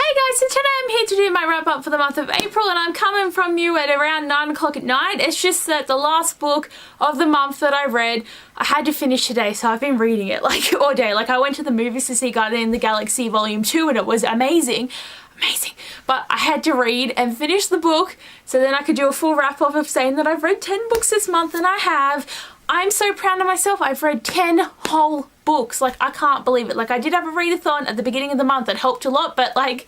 Hey guys, so today I'm here to do my wrap up for the month of April, and I'm coming from you at around 9 o'clock at night. It's just that the last book of the month that I read, I had to finish today, so I've been reading it like all day. Like I went to the movies to see Guardians of the Galaxy Volume 2 and it was amazing. But I had to read and finish the book so then I could do a full wrap up of saying that I've read 10 books this month, and I have. I'm so proud of myself. I've read 10 whole books. Like, I can't believe it. Like, I did have a readathon at the beginning of the month that helped a lot, but like,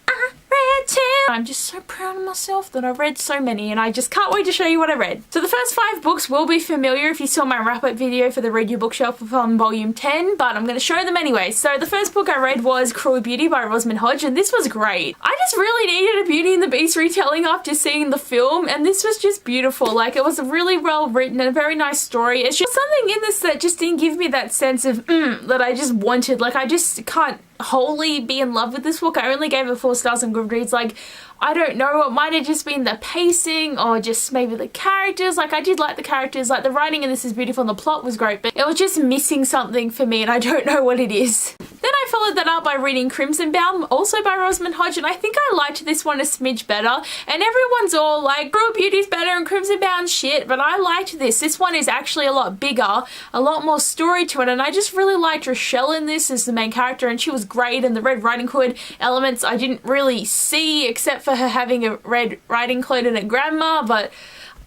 I read 10. I'm just so proud of myself that I read so many, and I just can't wait to show you what I read. So the first 5 books will be familiar if you saw my wrap-up video for the Read Your Bookshelf from Volume 10, but I'm going to show them anyway. So the first book I read was Cruel Beauty by Rosamund Hodge, and this was great. I just really needed a Beauty and the Beast retelling after seeing the film, and this was just beautiful. Like, it was really well written and a very nice story. It's just something in this that just didn't give me that sense of that I just wanted. Like, I just can't wholly be in love with this book. I only gave it 4 stars on Goodreads. Like, I don't know, it might have just been the pacing or just maybe the characters. Like, I did like the characters, like the writing in this is beautiful and the plot was great, but it was just missing something for me and I don't know what it is. Then I followed that up by reading Crimson Bound, also by Rosamund Hodge, and I think I liked this one a smidge better. And everyone's all like, Cruel Beauty's better and Crimson Bound shit, but I liked this. This one is actually a lot bigger, a lot more story to it, and I just really liked Rochelle in this as the main character, and she was great, and the Red Riding Hood elements I didn't really see except for her having a red riding cloak and a grandma, but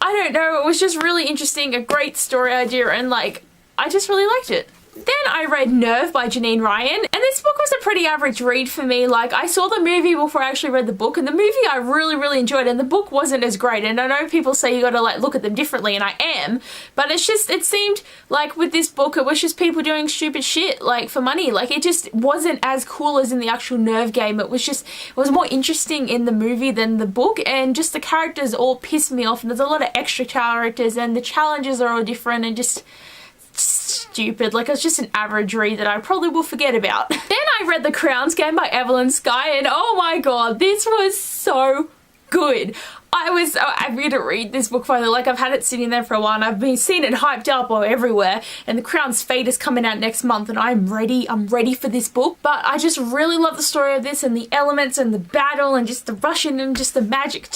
I don't know, it was just really interesting, a great story idea, and like, I just really liked it. Then I read Nerve by Janine Ryan, and this book was a pretty average read for me. Like, I saw the movie before I actually read the book, and the movie I really enjoyed, and the book wasn't as great. And I know people say you gotta like look at them differently, and I am, but it's just, it seemed like with this book it was just people doing stupid shit like for money. Like, it just wasn't as cool as in the actual Nerve game. It was just, it was more interesting in the movie than the book, and just the characters all pissed me off, and there's a lot of extra characters, and the challenges are all different and just stupid. Like, it's just an average read that I probably will forget about. Then I read The Crowns Game by Evelyn Skye, and oh my god, this was so good. I was so happy to read this book finally. Like, I've had it sitting there for a while and I've been seeing it hyped up or everywhere, and The Crown's Fate is coming out next month and I'm ready for this book. But I just really love the story of this and the elements and the battle and just the Russian and just the magic.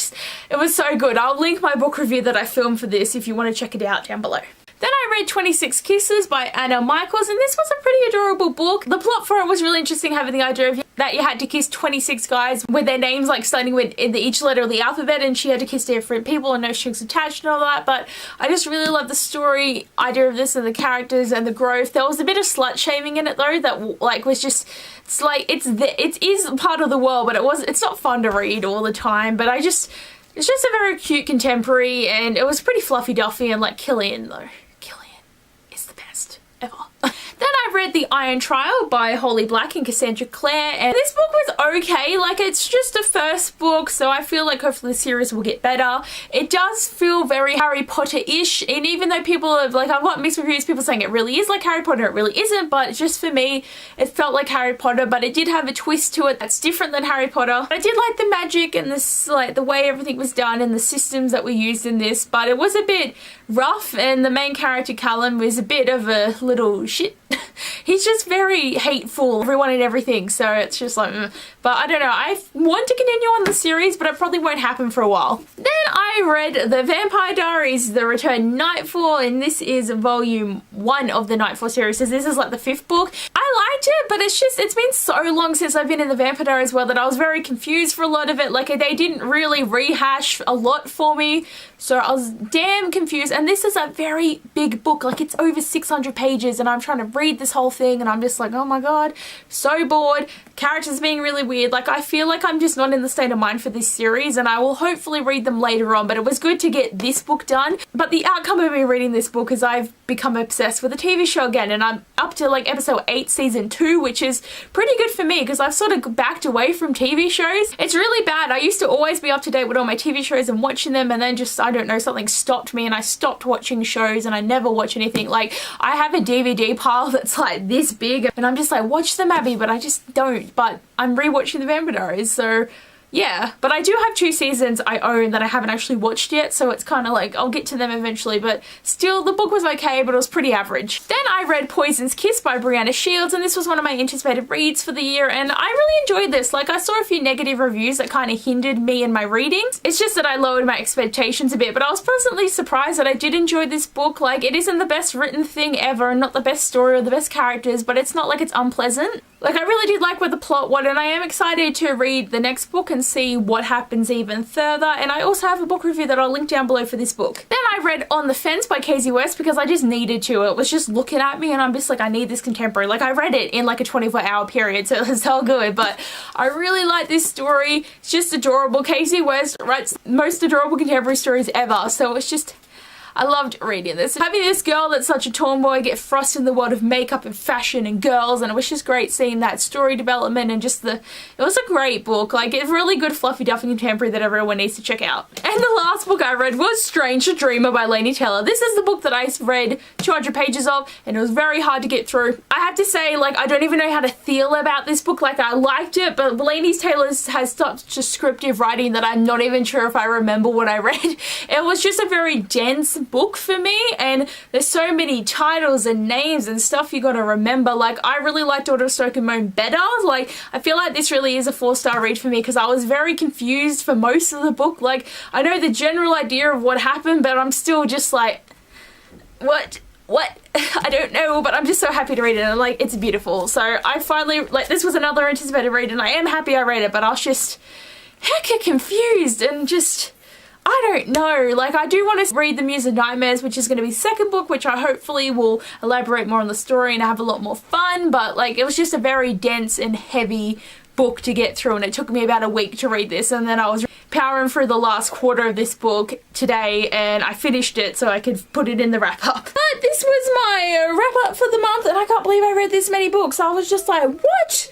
It was so good. I'll link my book review that I filmed for this if you want to check it out down below. Then I read 26 Kisses by Anna Michaels, and this was a pretty adorable book. The plot for it was really interesting, having the idea of that you had to kiss 26 guys with their names like starting with each letter of the alphabet, and she had to kiss different people and no strings attached and all that. But I just really love the story idea of this and the characters and the growth. There was a bit of slut shaming in it though that like was just, it's like it is part of the world, but it's not fun to read all the time. But it's just a very cute contemporary, and it was pretty fluffy duffy, and like Killian though. Is the best ever. Then I read The Iron Trial by Holly Black and Cassandra Clare, and this book was okay. Like, it's just a first book, so I feel like hopefully the series will get better. It does feel very Harry Potter-ish, and even though people have, like, I've got mixed reviews, people saying it really is like Harry Potter, it really isn't, but just for me, it felt like Harry Potter, but it did have a twist to it that's different than Harry Potter. I did like the magic and this, like, the way everything was done and the systems that were used in this, but it was a bit rough, and the main character, Callum, was a bit of a little shit. He's just very hateful, everyone and everything, so it's just like, But I don't know, I want to continue on the series, but it probably won't happen for a while. Then I read The Vampire Diaries, The Return Nightfall, and this is volume 1 of the Nightfall series, so this is like the 5th book. I liked it, but it's been so long since I've been in the Vampire Diaries world that I was very confused for a lot of it. Like, they didn't really rehash a lot for me, so I was damn confused. And this is a very big book, like it's over 600 pages, and I'm trying to read this whole thing and I'm just like, oh my god, so bored. Characters being really weird. Like, I feel like I'm just not in the state of mind for this series, and I will hopefully read them later on, but it was good to get this book done. But the outcome of me reading this book is I've become obsessed with a TV show again, and I'm up to like episode 8 season 2, which is pretty good for me because I've sort of backed away from TV shows. It's really bad. I used to always be up to date with all my TV shows and watching them, and then just, I don't know, something stopped me and I stopped watching shows and I never watch anything. Like, I have a DVD pile that's like this big and I'm just like, watch them, Abby, but I just don't. But I'm rewatching The Vampire Diaries, so yeah, but I do have 2 seasons I own that I haven't actually watched yet, so it's kind of like I'll get to them eventually, but still the book was okay, but it was pretty average. Then I read Poison's Kiss by Brianna Shields, and this was one of my anticipated reads for the year, and I really enjoyed this. Like, I saw a few negative reviews that kind of hindered me in my readings. It's just that I lowered my expectations a bit, but I was pleasantly surprised that I did enjoy this book. Like, it isn't the best written thing ever, and not the best story or the best characters, but it's not like it's unpleasant. Like, I really did like where the plot went, and I am excited to read the next book and see what happens even further. And I also have a book review that I'll link down below for this book. Then I read On the Fence by Casey West because I just needed to. It was just looking at me and I'm just like, I need this contemporary. Like, I read it in like a 24-hour period, so it was so good, but I really like this story. It's just adorable. Casey West writes most adorable contemporary stories ever, so it's just, I loved reading this. Having this girl that's such a tomboy get thrust in the world of makeup and fashion and girls, and it was just great seeing that story development and just it was a great book. Like, it's really good fluffy duffy contemporary that everyone needs to check out. And the last book I read was Strange the Dreamer by Laini Taylor. This is the book that I read 200 pages of, and it was very hard to get through. I have to say, like, I don't even know how to feel about this book. Like, I liked it, but Laini Taylor has such descriptive writing that I'm not even sure if I remember what I read. It was just a very dense book for me, and there's so many titles and names and stuff you gotta remember. Like, I really liked Daughter of Stoke and Moan better. Like, I feel like this really is a 4-star read for me because I was very confused for most of the book. Like, I know the general idea of what happened, but I'm still just like, what? I don't know, but I'm just so happy to read it, and like, it's beautiful. So I finally, like, this was another anticipated read, and I am happy I read it, but I was just hecka confused and just, I don't know. Like, I do want to read The Muse of Nightmares, which is going to be the second book, which I hopefully will elaborate more on the story and have a lot more fun, but like, it was just a very dense and heavy book to get through, and it took me about a week to read this, and then I was powering through the last quarter of this book today, and I finished it so I could put it in the wrap up. But this was my wrap up for the month, and I can't believe I read this many books. I was just like, what?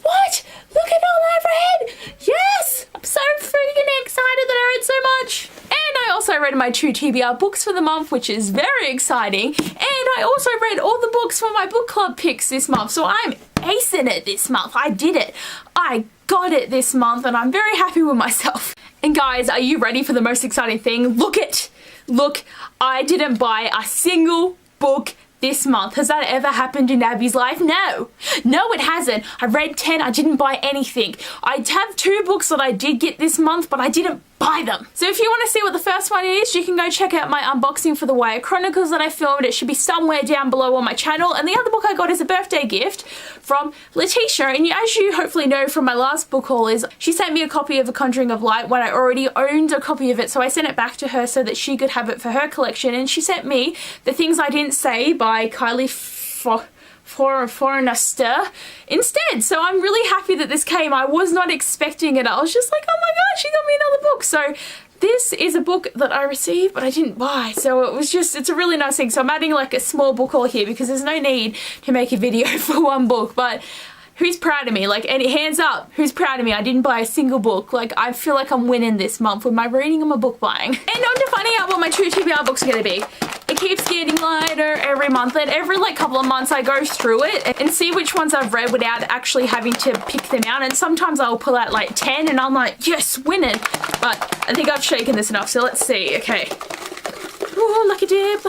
Look at all I've read! Yes! I'm so freaking excited that I read so much! And I also read my 2 TBR books for the month, which is very exciting. And I also read all the books for my book club picks this month, so I'm acing it this month. I did it. I got it this month, and I'm very happy with myself. And guys, are you ready for the most exciting thing? Look, I didn't buy a single book this month. Has that ever happened in Abby's life? No, it hasn't. I read 10, I didn't buy anything. I have 2 books that I did get this month, but I didn't buy them. So if you want to see what the first one is, you can go check out my unboxing for the YA Chronicles that I filmed. It should be somewhere down below on my channel. And the other book I got is a birthday gift from Letitia, and as you hopefully know from my last book haul, is she sent me a copy of A Conjuring of Light when I already owned a copy of it, so I sent it back to her so that she could have it for her collection, and she sent me The Things I Didn't Say by Kylie Forrester instead. So I'm really happy that this came. I was not expecting it. I was just like, oh my god, she got me another book. So this is a book that I received but I didn't buy, so it was just, it's a really nice thing. So I'm adding like a small book haul here because there's no need to make a video for one book, but who's proud of me? Like, any hands up, who's proud of me? I didn't buy a single book. Like, I feel like I'm winning this month with my reading and my book buying. And on to finding out what my 2 TBR books are going to be. It keeps getting lighter every month, and every like couple of months I go through it and see which ones I've read without actually having to pick them out, and sometimes I'll pull out like 10 and I'm like, yes, winning. But I think I've shaken this enough, so let's see. Okay. Ooh, lucky dip.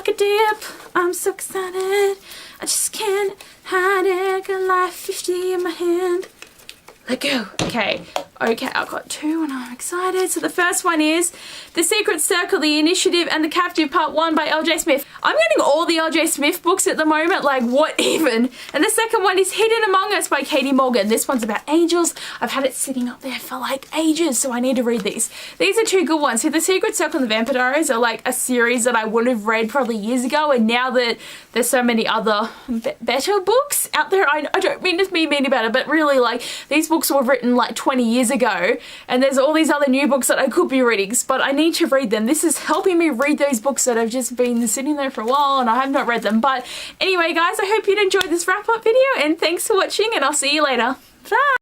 I'm so excited. I just can't hide it. Got like 50 in my hand. Let go. Okay, I got 2 and I'm excited. So the first one is The Secret Circle, The Initiative and The Captive Part 1 by L.J. Smith. I'm getting all the L.J. Smith books at the moment, like what even? And the second one is Hidden Among Us by Katie Morgan. This one's about angels. I've had it sitting up there for like ages, so I need to read these. These are 2 good ones. So The Secret Circle and The Vampire Diaries are like a series that I would have read probably years ago, and now that there's so many other better books out there, I don't mean to be mean about it, but really, like, these books were written like 20 years ago, and there's all these other new books that I could be reading, but I need to read them. This is helping me read those books that have just been sitting there for a while and I have not read them. But anyway guys, I hope you'd enjoyed this wrap up video, and thanks for watching, and I'll see you later. Bye!